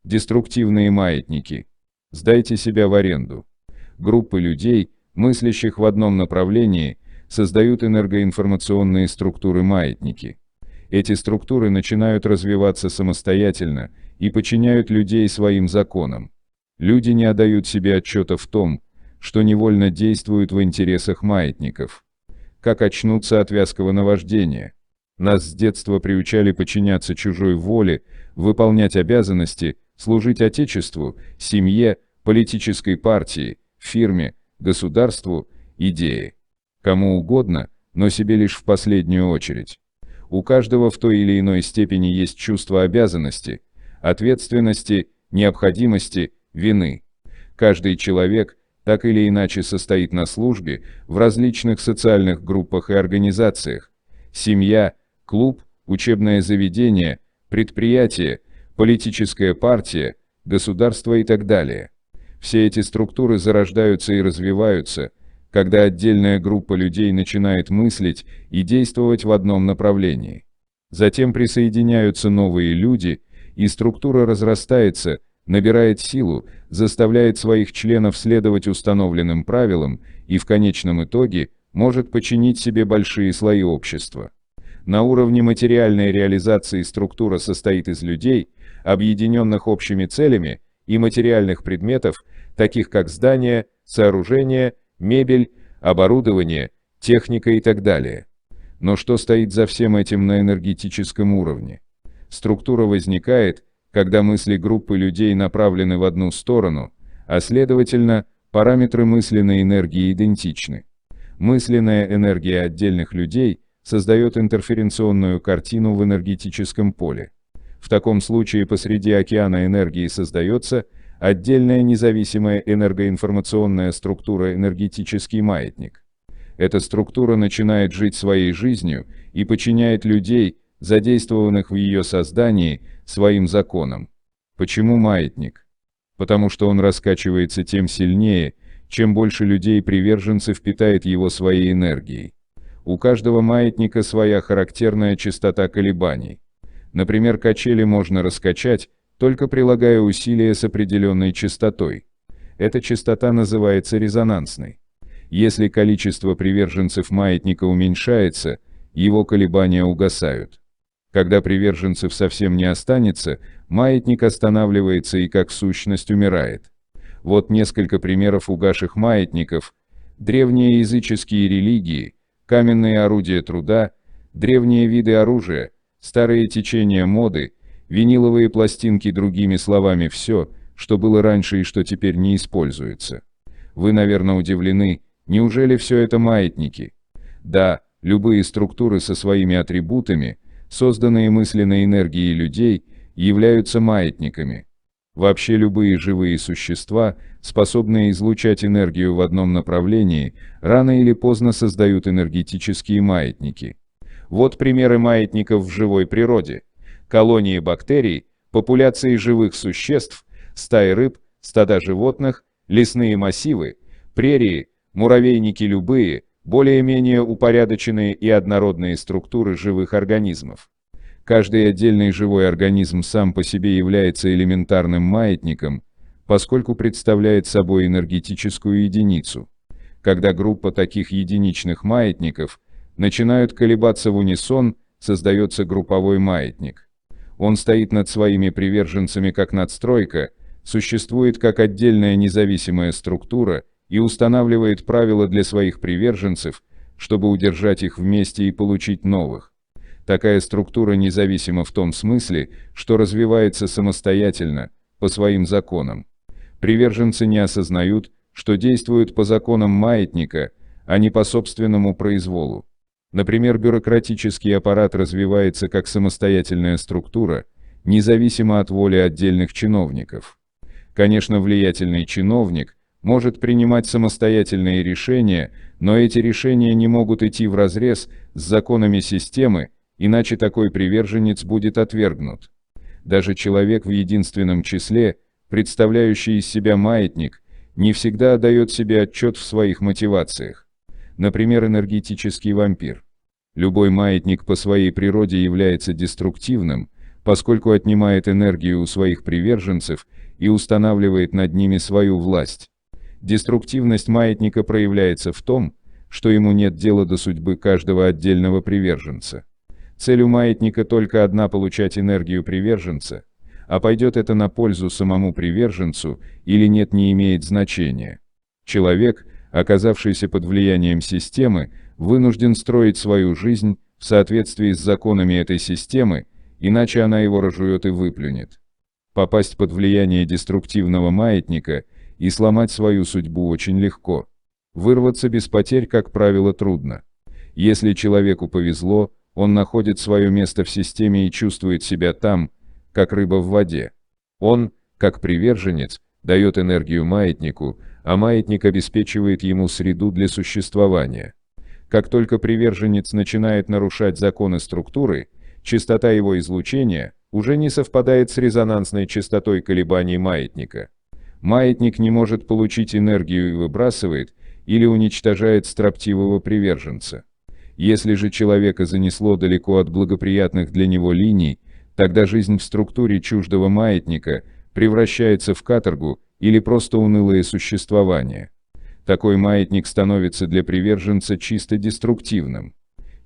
Деструктивные маятники. Сдайте себя в аренду. Группы людей, мыслящих в одном направлении, создают энергоинформационные структуры-маятники. Эти структуры начинают развиваться самостоятельно и подчиняют людей своим законам. Люди не отдают себе отчета в том, что невольно действуют в интересах маятников. Как очнуться от вязкого наваждения? Нас с детства приучали подчиняться чужой воле, выполнять обязанности, служить Отечеству, семье, политической партии, фирме, государству, идее. Кому угодно, но себе лишь в последнюю очередь. У каждого в той или иной степени есть чувство обязанности, ответственности, необходимости, вины. Каждый человек так или иначе состоит на службе в различных социальных группах и организациях. Семья, клуб, учебное заведение, предприятие, политическая партия, государство и так далее. Все эти структуры зарождаются и развиваются, когда отдельная группа людей начинает мыслить и действовать в одном направлении. Затем присоединяются новые люди, и структура разрастается, набирает силу, заставляет своих членов следовать установленным правилам и в конечном итоге может подчинить себе большие слои общества. На уровне материальной реализации структура состоит из людей, объединенных общими целями, и материальных предметов, таких как здания, сооружения, мебель, оборудование, техника и так далее. Но что стоит за всем этим на энергетическом уровне? Структура возникает, когда мысли группы людей направлены в одну сторону, а следовательно, параметры мысленной энергии идентичны. Мысленная энергия отдельных людей создает интерференционную картину в энергетическом поле. В таком случае посреди океана энергии создается отдельная независимая энергоинформационная структура, энергетический маятник. Эта структура начинает жить своей жизнью и подчиняет людей, задействованных в ее создании, своим законам. Почему маятник? Потому что он раскачивается тем сильнее, чем больше людей-приверженцев питает его своей энергией. У каждого маятника своя характерная частота колебаний. Например, качели можно раскачать, только прилагая усилия с определенной частотой. Эта частота называется резонансной. Если количество приверженцев маятника уменьшается, его колебания угасают. Когда приверженцев совсем не останется, маятник останавливается и как сущность умирает. Вот несколько примеров угасших маятников: древние языческие религии, каменные орудия труда, древние виды оружия, старые течения моды, виниловые пластинки, другими словами, все, что было раньше и что теперь не используется. Вы, наверное, удивлены, неужели все это маятники? Да, любые структуры со своими атрибутами, созданные мысленной энергией людей, являются маятниками. Вообще любые живые существа, способные излучать энергию в одном направлении, рано или поздно создают энергетические маятники. Вот примеры маятников в живой природе. Колонии бактерий, популяции живых существ, стаи рыб, стада животных, лесные массивы, прерии, муравейники, любые, более-менее упорядоченные и однородные структуры живых организмов. Каждый отдельный живой организм сам по себе является элементарным маятником, поскольку представляет собой энергетическую единицу. Когда группа таких единичных маятников начинают колебаться в унисон, создается групповой маятник. Он стоит над своими приверженцами как надстройка, существует как отдельная независимая структура и устанавливает правила для своих приверженцев, чтобы удержать их вместе и получить новых. Такая структура независима в том смысле, что развивается самостоятельно, по своим законам. Приверженцы не осознают, что действуют по законам маятника, а не по собственному произволу. Например, бюрократический аппарат развивается как самостоятельная структура, независимо от воли отдельных чиновников. Конечно, влиятельный чиновник может принимать самостоятельные решения, но эти решения не могут идти вразрез с законами системы, иначе такой приверженец будет отвергнут. Даже человек в единственном числе, представляющий из себя маятник, не всегда отдает себе отчет в своих мотивациях. Например, энергетический вампир. Любой маятник по своей природе является деструктивным, поскольку отнимает энергию у своих приверженцев и устанавливает над ними свою власть. Деструктивность маятника проявляется в том, что ему нет дела до судьбы каждого отдельного приверженца. Цель у маятника только одна – получать энергию приверженца, а пойдет это на пользу самому приверженцу или нет, не имеет значения. Человек, оказавшийся под влиянием системы, вынужден строить свою жизнь в соответствии с законами этой системы, иначе она его разжует и выплюнет. Попасть под влияние деструктивного маятника и сломать свою судьбу очень легко. Вырваться без потерь, как правило, трудно. Если человеку повезло, он находит свое место в системе и чувствует себя там, как рыба в воде. Он, как приверженец, дает энергию маятнику, а маятник обеспечивает ему среду для существования. Как только приверженец начинает нарушать законы структуры, частота его излучения уже не совпадает с резонансной частотой колебаний маятника. Маятник не может получить энергию и выбрасывает или уничтожает строптивого приверженца. Если же человека занесло далеко от благоприятных для него линий, тогда жизнь в структуре чуждого маятника превращается в каторгу или просто унылое существование. Такой маятник становится для приверженца чисто деструктивным.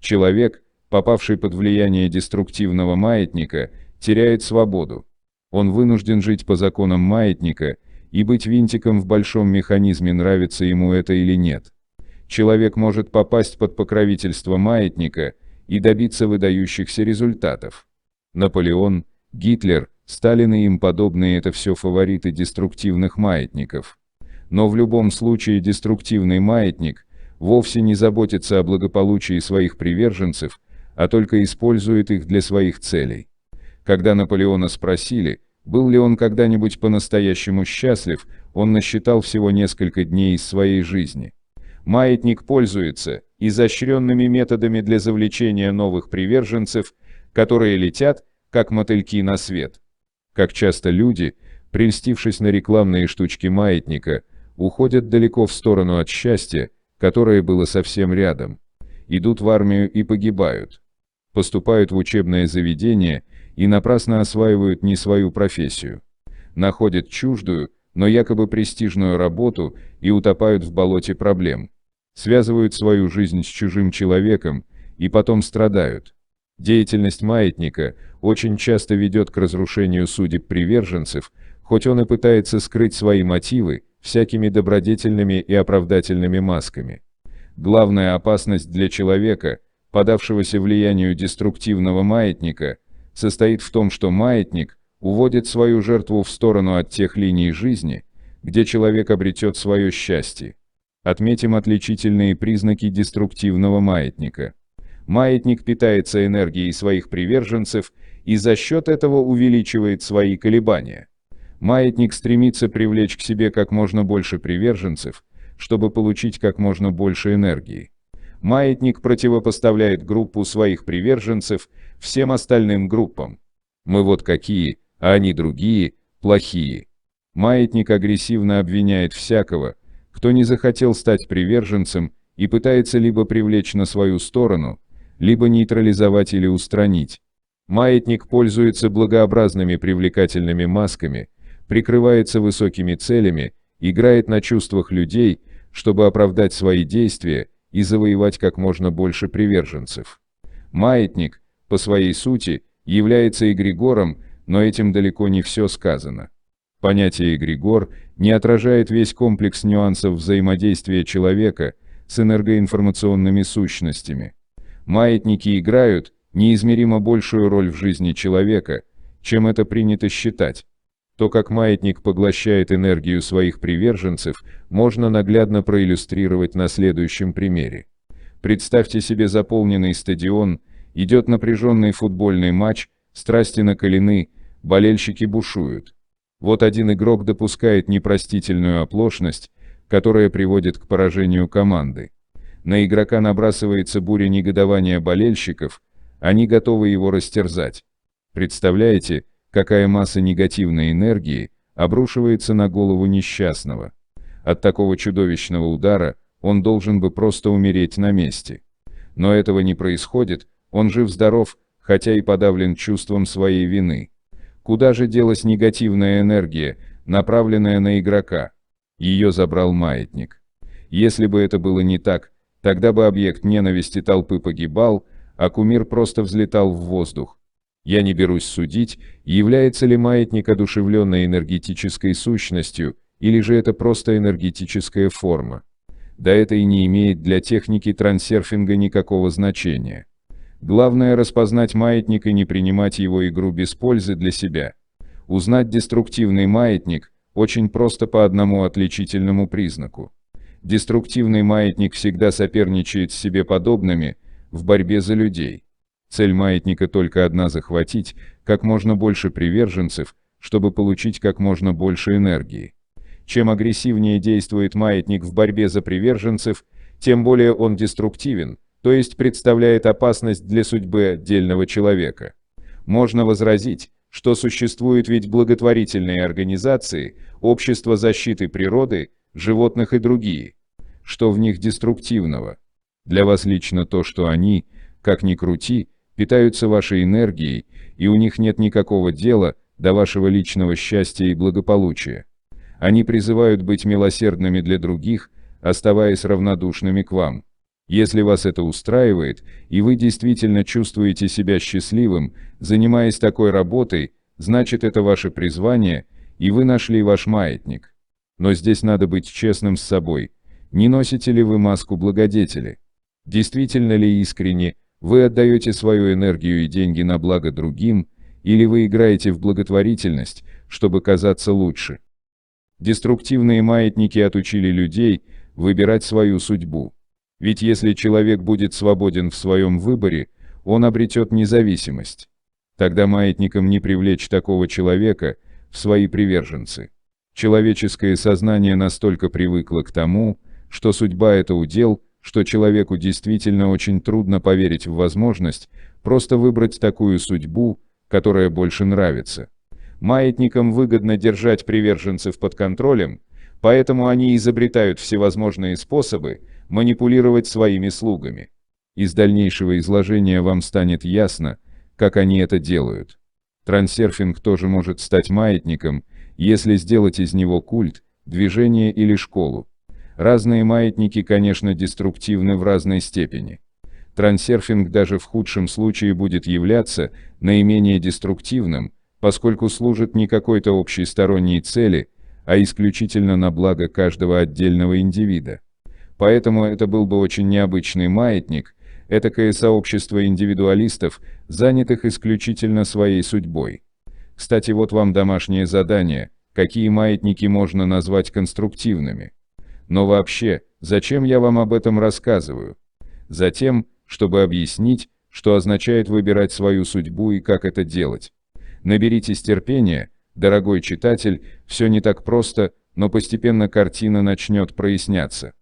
Человек, попавший под влияние деструктивного маятника, теряет свободу. Он вынужден жить по законам маятника и быть винтиком в большом механизме, нравится ему это или нет. Человек может попасть под покровительство маятника и добиться выдающихся результатов. Наполеон, Гитлер, Сталин и им подобные – это все фавориты деструктивных маятников. Но в любом случае деструктивный маятник вовсе не заботится о благополучии своих приверженцев, а только использует их для своих целей. Когда Наполеона спросили, был ли он когда-нибудь по-настоящему счастлив, он насчитал всего несколько дней из своей жизни. Маятник пользуется изощренными методами для завлечения новых приверженцев, которые летят, как мотыльки на свет. Как часто люди, прельстившись на рекламные штучки маятника, уходят далеко в сторону от счастья, которое было совсем рядом, идут в армию и погибают, поступают в учебное заведение и напрасно осваивают не свою профессию, находят чуждую, но якобы престижную работу и утопают в болоте проблем, связывают свою жизнь с чужим человеком и потом страдают. Деятельность маятника очень часто ведет к разрушению судеб приверженцев, хоть он и пытается скрыть свои мотивы всякими добродетельными и оправдательными масками. Главная опасность для человека, поддавшегося влиянию деструктивного маятника, состоит в том, что маятник уводит свою жертву в сторону от тех линий жизни, где человек обретет свое счастье. Отметим отличительные признаки деструктивного маятника. Маятник питается энергией своих приверженцев и за счет этого увеличивает свои колебания. Маятник стремится привлечь к себе как можно больше приверженцев, чтобы получить как можно больше энергии. Маятник противопоставляет группу своих приверженцев всем остальным группам. Мы вот какие, а они другие, плохие. Маятник агрессивно обвиняет всякого, кто не захотел стать приверженцем и пытается либо привлечь на свою сторону, либо нейтрализовать или устранить. Маятник пользуется благообразными привлекательными масками, прикрывается высокими целями, играет на чувствах людей, чтобы оправдать свои действия и завоевать как можно больше приверженцев. Маятник, по своей сути, является эгрегором, но этим далеко не все сказано. Понятие эгрегор не отражает весь комплекс нюансов взаимодействия человека с энергоинформационными сущностями. Маятники играют неизмеримо большую роль в жизни человека, чем это принято считать. То, как маятник поглощает энергию своих приверженцев, можно наглядно проиллюстрировать на следующем примере. Представьте себе заполненный стадион, идет напряженный футбольный матч, страсти накалены, болельщики бушуют. Вот один игрок допускает непростительную оплошность, которая приводит к поражению команды. На игрока набрасывается буря негодования болельщиков, они готовы его растерзать. Представляете, какая масса негативной энергии обрушивается на голову несчастного? От такого чудовищного удара он должен бы просто умереть на месте. Но этого не происходит, он жив-здоров, хотя и подавлен чувством своей вины. Куда же делась негативная энергия, направленная на игрока? Ее забрал маятник. Если бы это было не так, тогда бы объект ненависти толпы погибал, а кумир просто взлетал в воздух. Я не берусь судить, является ли маятник одушевленной энергетической сущностью, или же это просто энергетическая форма. Да это и не имеет для техники трансерфинга никакого значения. Главное распознать маятник и не принимать его игру без пользы для себя. Узнать деструктивный маятник очень просто по одному отличительному признаку. Деструктивный маятник всегда соперничает с себе подобными в борьбе за людей. Цель маятника только одна — захватить как можно больше приверженцев, чтобы получить как можно больше энергии. Чем агрессивнее действует маятник в борьбе за приверженцев, тем более он деструктивен, то есть представляет опасность для судьбы отдельного человека. Можно возразить, что существуют ведь благотворительные организации, общества защиты природы, животных и другие. Что в них деструктивного? Для вас лично то, что они, как ни крути, питаются вашей энергией, и у них нет никакого дела до вашего личного счастья и благополучия. Они призывают быть милосердными для других, оставаясь равнодушными к вам. Если вас это устраивает, и вы действительно чувствуете себя счастливым, занимаясь такой работой, значит это ваше призвание, и вы нашли ваш маятник. Но здесь надо быть честным с собой. Не носите ли вы маску благодетеля? Действительно ли искренне вы отдаете свою энергию и деньги на благо другим, или вы играете в благотворительность, чтобы казаться лучше? Деструктивные маятники отучили людей выбирать свою судьбу. Ведь если человек будет свободен в своем выборе, он обретет независимость. Тогда маятникам не привлечь такого человека в свои приверженцы. Человеческое сознание настолько привыкло к тому, что судьба — это удел, что человеку действительно очень трудно поверить в возможность просто выбрать такую судьбу, которая больше нравится. Маятникам выгодно держать приверженцев под контролем, поэтому они изобретают всевозможные способы манипулировать своими слугами. Из дальнейшего изложения вам станет ясно, как они это делают. Трансерфинг тоже может стать маятником, если сделать из него культ, движение или школу. Разные маятники, конечно, деструктивны в разной степени. Трансерфинг даже в худшем случае будет являться наименее деструктивным, поскольку служит не какой-то общей сторонней цели, а исключительно на благо каждого отдельного индивида. Поэтому это был бы очень необычный маятник, этакое сообщество индивидуалистов, занятых исключительно своей судьбой. Кстати, вот вам домашнее задание, какие маятники можно назвать конструктивными. Но вообще, зачем я вам об этом рассказываю? Затем, чтобы объяснить, что означает выбирать свою судьбу и как это делать. Наберитесь терпения, дорогой читатель, все не так просто, но постепенно картина начнет проясняться.